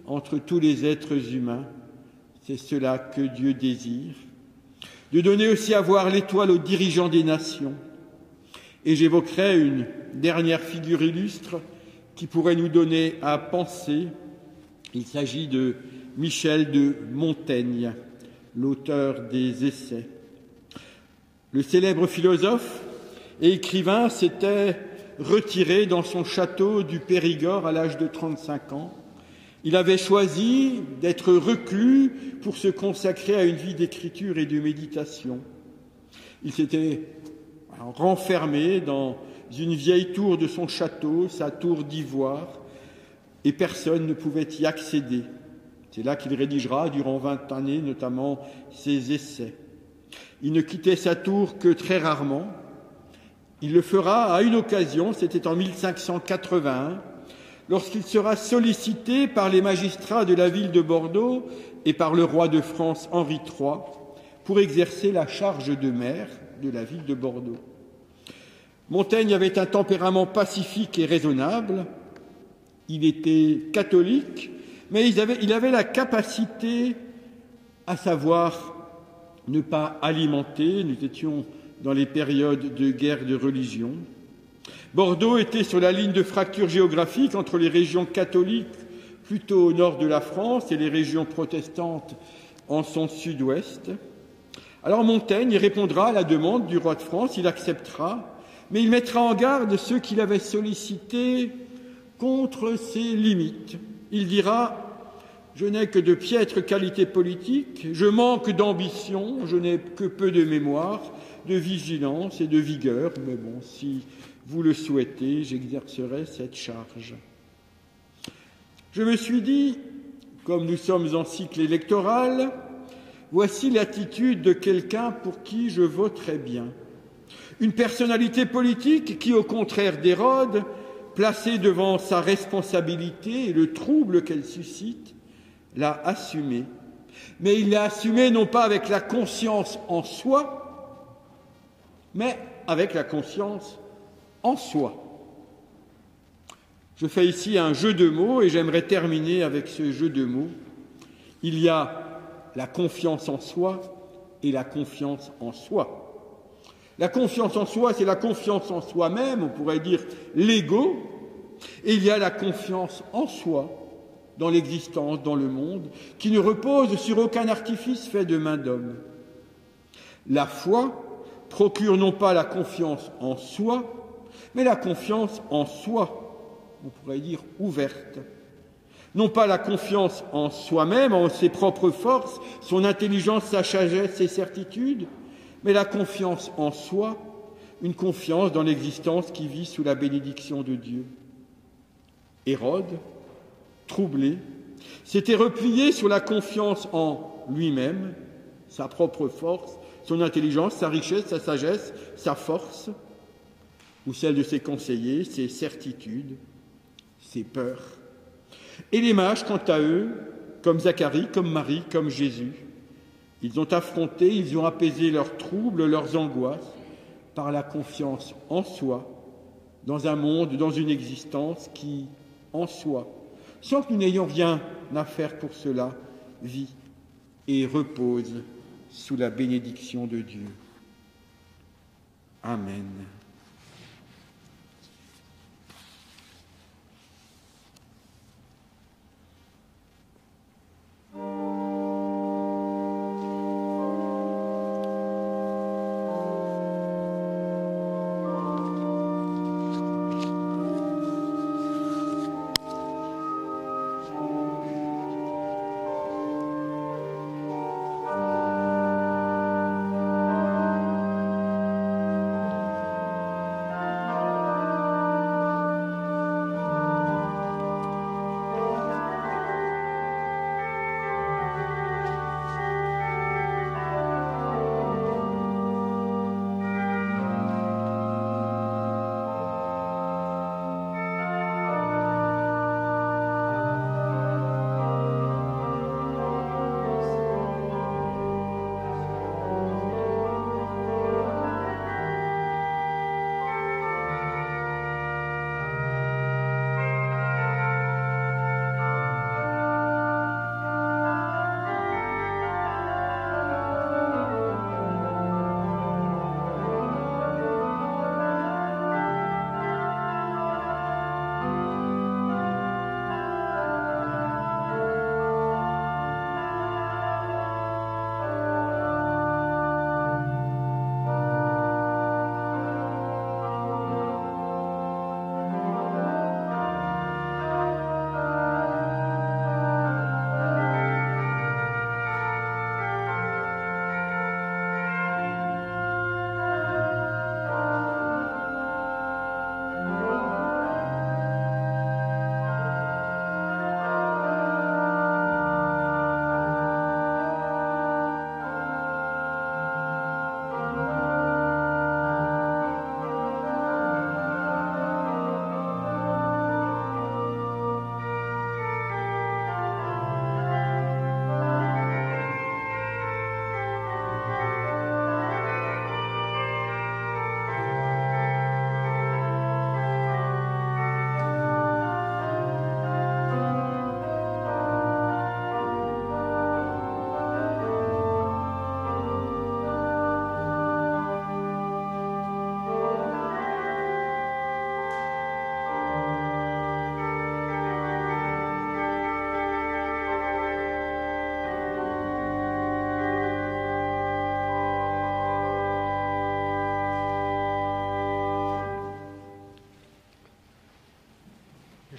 [SPEAKER 2] entre tous les êtres humains. C'est cela que Dieu désire. De donner aussi à voir l'étoile aux dirigeants des nations. Et j'évoquerai une dernière figure illustre qui pourrait nous donner à penser. Il s'agit de Michel de Montaigne, l'auteur des Essais. Le célèbre philosophe et écrivain s'était retiré dans son château du Périgord à l'âge de 35 ans. Il avait choisi d'être reclus pour se consacrer à une vie d'écriture et de méditation. Il s'était renfermé dans une vieille tour de son château, sa tour d'ivoire, et personne ne pouvait y accéder. C'est là qu'il rédigera durant 20 années notamment ses essais. Il ne quittait sa tour que très rarement. Il le fera à une occasion, c'était en 1581, lorsqu'il sera sollicité par les magistrats de la ville de Bordeaux et par le roi de France Henri III pour exercer la charge de maire de la ville de Bordeaux. Montaigne avait un tempérament pacifique et raisonnable. Il était catholique, mais il avait la capacité à savoir ne pas alimenter. Nous étions dans les périodes de guerre de religion. Bordeaux était sur la ligne de fracture géographique entre les régions catholiques plutôt au nord de la France et les régions protestantes en son sud-ouest. Alors Montaigne répondra à la demande du roi de France, il acceptera, mais il mettra en garde ceux qu'il avait sollicités contre ses limites. Il dira « Je n'ai que de piètres qualités politiques, je manque d'ambition, je n'ai que peu de mémoire, de vigilance et de vigueur, mais bon, si vous le souhaitez, j'exercerai cette charge. » Je me suis dit, comme nous sommes en cycle électoral, voici l'attitude de quelqu'un pour qui je voterais bien. Une personnalité politique qui, au contraire d'Hérode, placé devant sa responsabilité et le trouble qu'elle suscite, l'a assumé. Mais il l'a assumé non pas avec la conscience en soi, mais avec la conscience en soi. Je fais ici un jeu de mots et j'aimerais terminer avec ce jeu de mots. Il y a la confiance en soi et la confiance en soi. La confiance en soi, c'est la confiance en soi-même, on pourrait dire l'ego, et il y a la confiance en soi, dans l'existence, dans le monde, qui ne repose sur aucun artifice fait de main d'homme. La foi procure non pas la confiance en soi, mais la confiance en soi, on pourrait dire ouverte. Non pas la confiance en soi-même, en ses propres forces, son intelligence, sa sagesse, ses certitudes, mais la confiance en soi, une confiance dans l'existence qui vit sous la bénédiction de Dieu. Hérode, troublé, s'était replié sur la confiance en lui-même, sa propre force, son intelligence, sa richesse, sa sagesse, sa force, ou celle de ses conseillers, ses certitudes, ses peurs. Et les mages, quant à eux, comme Zacharie, comme Marie, comme Jésus, ils ont affronté, ils ont apaisé leurs troubles, leurs angoisses, par la confiance en soi, dans un monde, dans une existence qui, en soi, sans que nous n'ayons rien à faire pour cela, vit et repose sous la bénédiction de Dieu. Amen.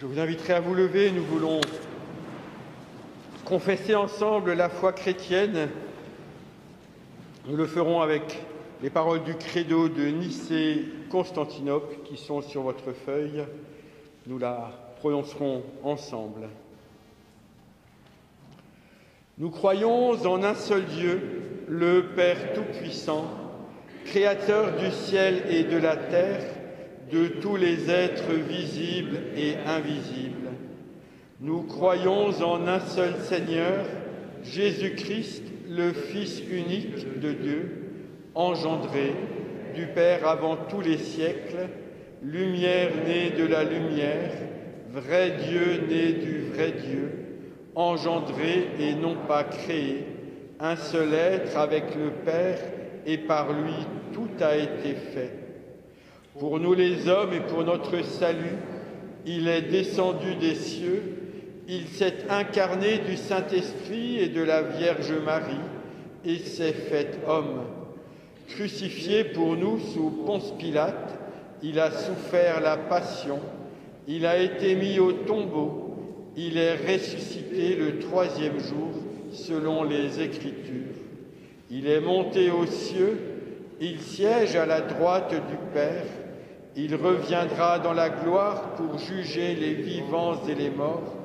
[SPEAKER 2] Je vous inviterai à vous lever, nous voulons confesser ensemble la foi chrétienne. Nous le ferons avec les paroles du credo de Nicée-Constantinople qui sont sur votre feuille. Nous la prononcerons ensemble. Nous croyons en un seul Dieu, le Père Tout-Puissant, Créateur du ciel et de la terre, de tous les êtres visibles et invisibles. Nous croyons en un seul Seigneur, Jésus-Christ, le Fils unique de Dieu, engendré du Père avant tous les siècles, lumière née de la lumière, vrai Dieu né du vrai Dieu, engendré et non pas créé, un seul être avec le Père, et par lui tout a été fait. Pour nous les hommes et pour notre salut, il est descendu des cieux, il s'est incarné du Saint-Esprit et de la Vierge Marie, et s'est fait homme. Crucifié pour nous sous Ponce Pilate, il a souffert la passion, il a été mis au tombeau, il est ressuscité le troisième jour, selon les Écritures. Il est monté aux cieux, il siège à la droite du Père, il reviendra dans la gloire pour juger les vivants et les morts,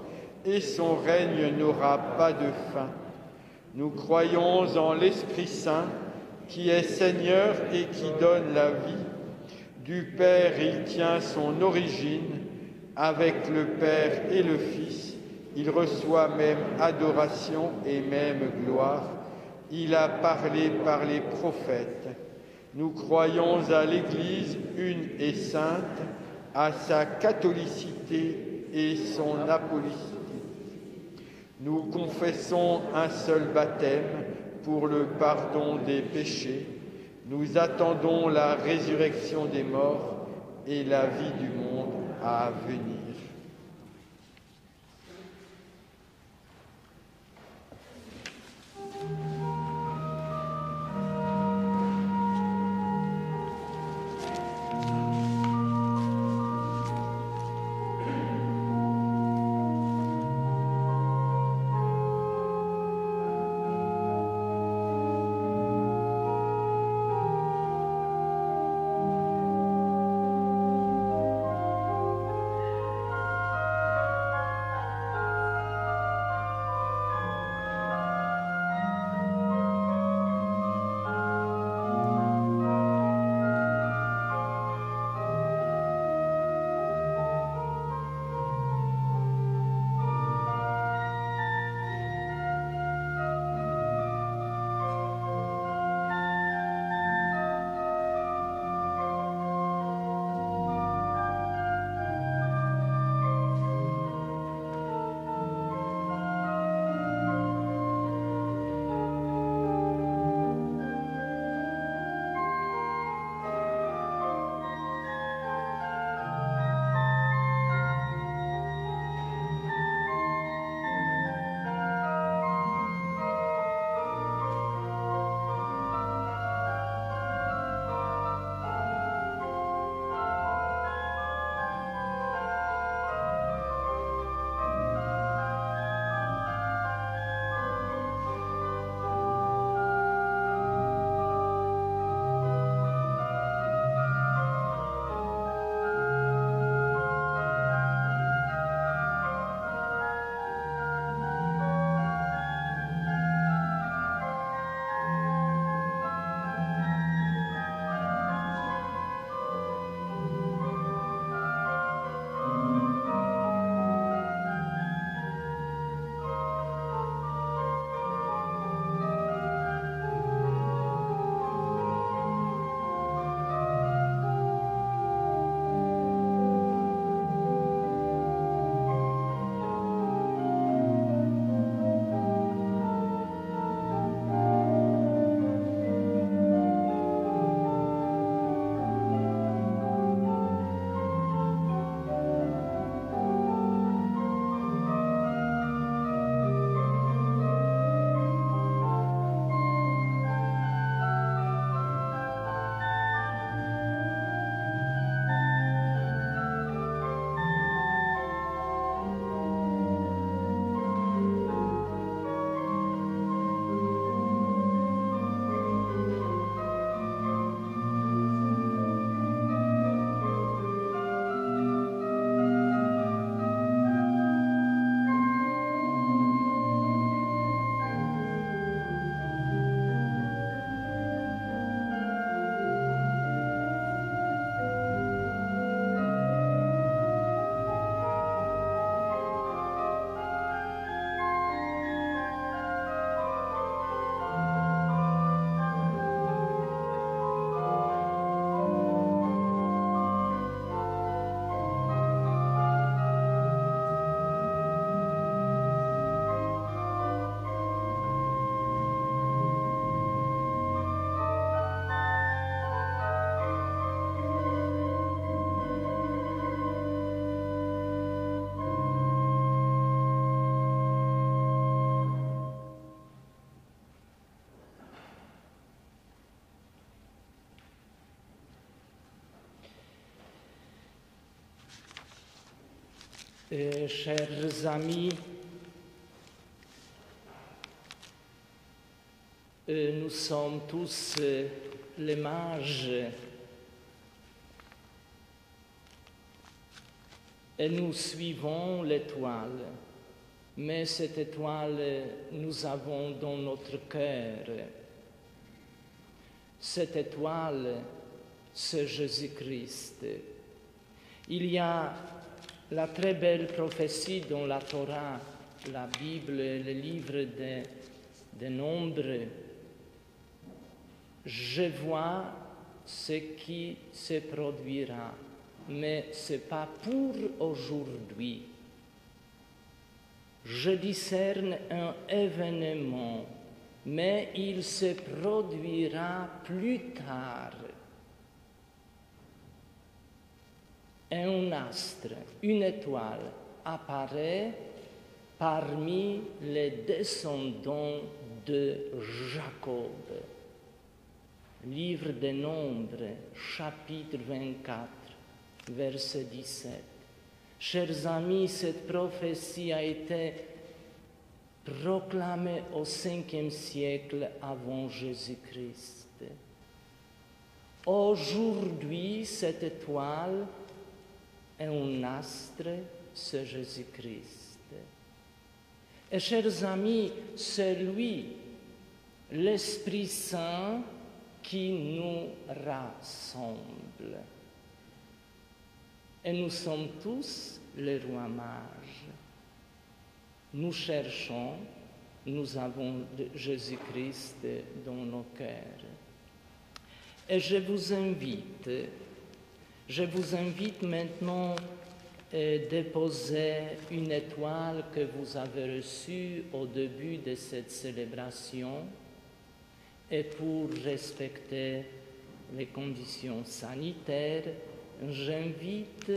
[SPEAKER 2] et son règne n'aura pas de fin. Nous croyons en l'Esprit Saint, qui est Seigneur et qui donne la vie. Du Père, il tient son origine, avec le Père et le Fils, il reçoit même adoration et même gloire. Il a parlé par les prophètes. Nous croyons à l'Église une et sainte, à sa catholicité et son apollicité. Nous confessons un seul baptême pour le pardon des péchés. Nous attendons la résurrection des morts et la vie du monde à venir.
[SPEAKER 1] Chers amis, nous sommes tous les mages et nous suivons l'étoile, mais cette étoile, nous avons dans notre cœur. Cette étoile, c'est Jésus-Christ. Il y a la très belle prophétie dans la Torah, la Bible, le livre des Nombres. Je vois ce qui se produira, mais ce n'est pas pour aujourd'hui. Je discerne un événement, mais il se produira plus tard. Un astre, une étoile, apparaît parmi les descendants de Jacob. Livre des Nombres, chapitre 24, verset 17. Chers amis, cette prophétie a été proclamée au 5e siècle avant Jésus-Christ. Aujourd'hui, cette étoile est un astre, c'est Jésus-Christ. Et chers amis, c'est lui, l'Esprit Saint, qui nous rassemble. Et nous sommes tous les rois mages. Nous cherchons, nous avons Jésus-Christ dans nos cœurs. Et je vous invite maintenant à déposer une étoile que vous avez reçue au début de cette célébration. Et pour respecter les conditions sanitaires, j'invite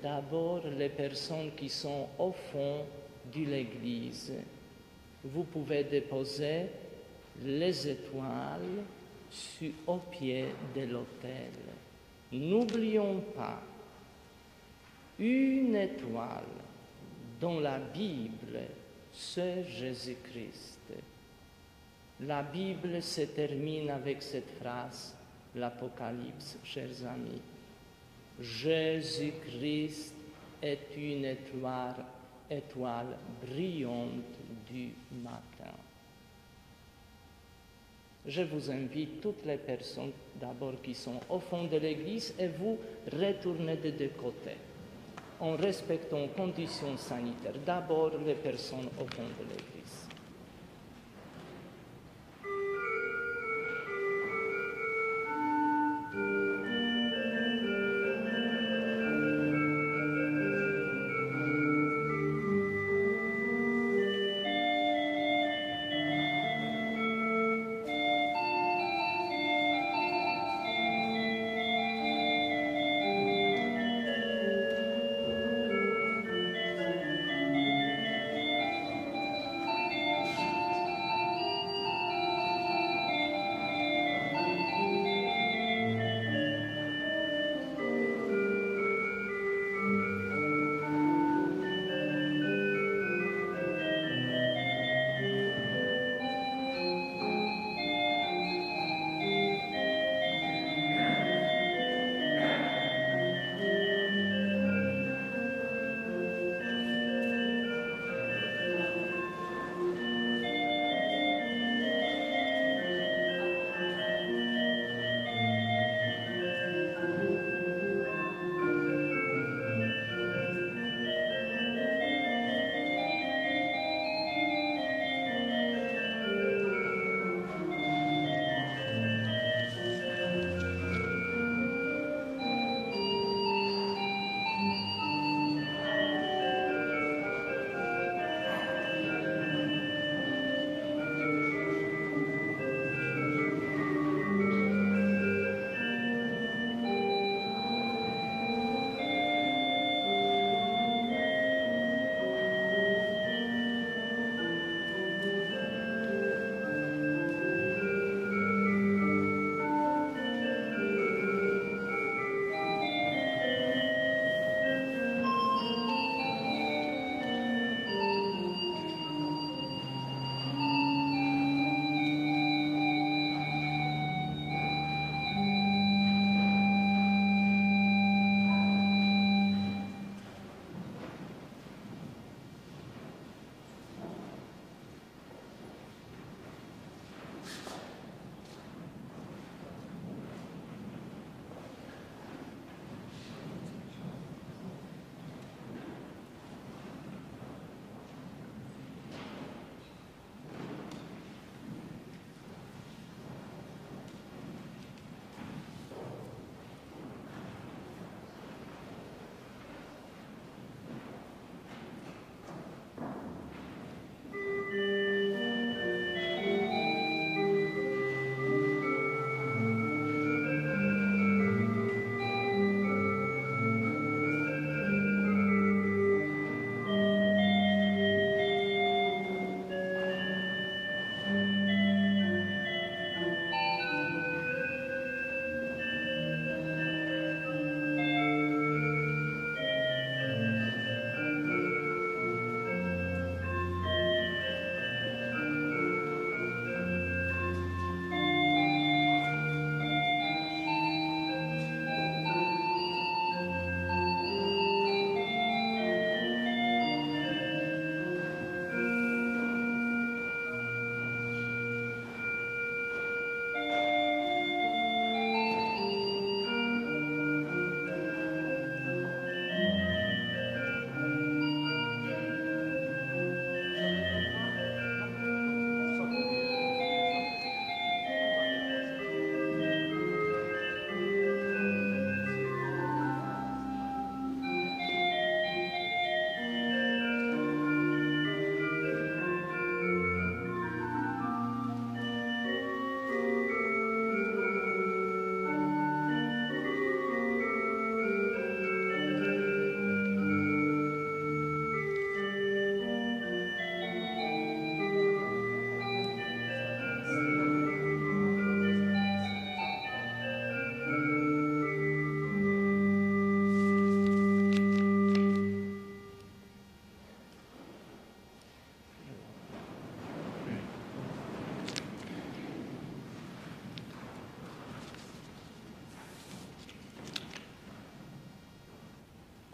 [SPEAKER 1] d'abord les personnes qui sont au fond de l'église. Vous pouvez déposer les étoiles au pied de l'autel. N'oublions pas, une étoile dans la Bible, c'est Jésus-Christ. La Bible se termine avec cette phrase, l'Apocalypse, chers amis. Jésus-Christ est une étoile brillante du matin. Je vous invite, toutes les personnes d'abord qui sont au fond de l'église, et vous retournez de deux côtés, en respectant les conditions sanitaires. D'abord les personnes au fond de l'église.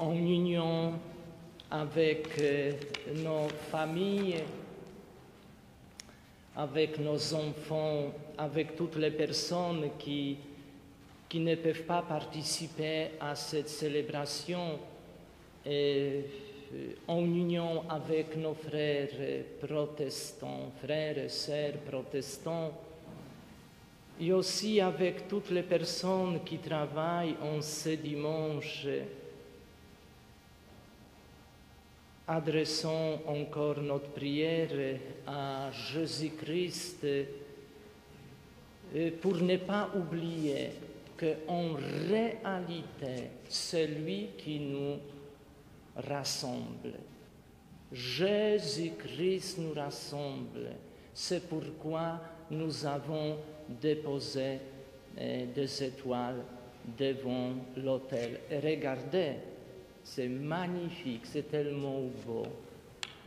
[SPEAKER 1] en union avec nos familles, avec nos enfants, avec toutes les personnes qui ne peuvent pas participer à cette célébration, et en union avec nos frères protestants, frères et sœurs protestants, et aussi avec toutes les personnes qui travaillent en ce dimanche. Adressons encore notre prière à Jésus-Christ pour ne pas oublier qu'en réalité, c'est lui qui nous rassemble. Jésus-Christ nous rassemble. C'est pourquoi nous avons déposé des étoiles devant l'autel. Et regardez, c'est magnifique, c'est tellement beau.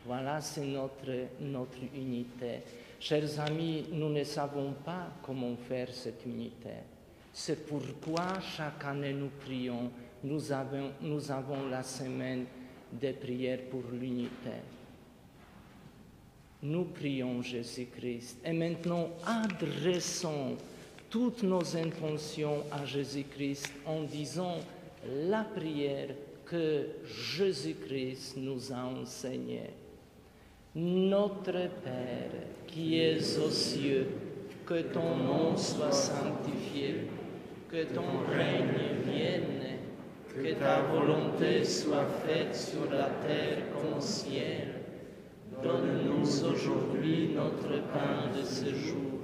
[SPEAKER 1] Voilà, c'est notre unité. Chers amis, nous ne savons pas comment faire cette unité. C'est pourquoi chaque année nous prions. Nous avons la semaine des prières pour l'unité. Nous prions Jésus-Christ et maintenant adressons toutes nos intentions à Jésus-Christ en disant la prière que Jésus-Christ nous a enseignée. Notre Père qui es aux cieux, que ton nom soit sanctifié, que ton règne vienne, que ta volonté soit faite sur la terre comme au ciel. Donne-nous aujourd'hui notre pain de ce jour.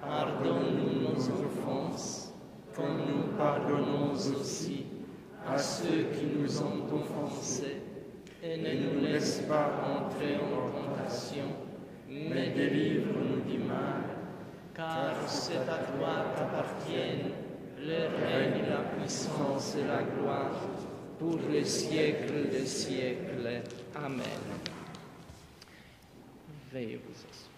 [SPEAKER 1] Pardonne-nous nos offenses, comme nous pardonnons aussi à ceux qui nous ont offensés. Et ne nous laisse pas entrer en tentation, mais délivre-nous du mal. Car c'est à toi qu'appartiennent le règne, la puissance et la gloire, pour les siècles des siècles. Amen. Veuillez vous asseoir.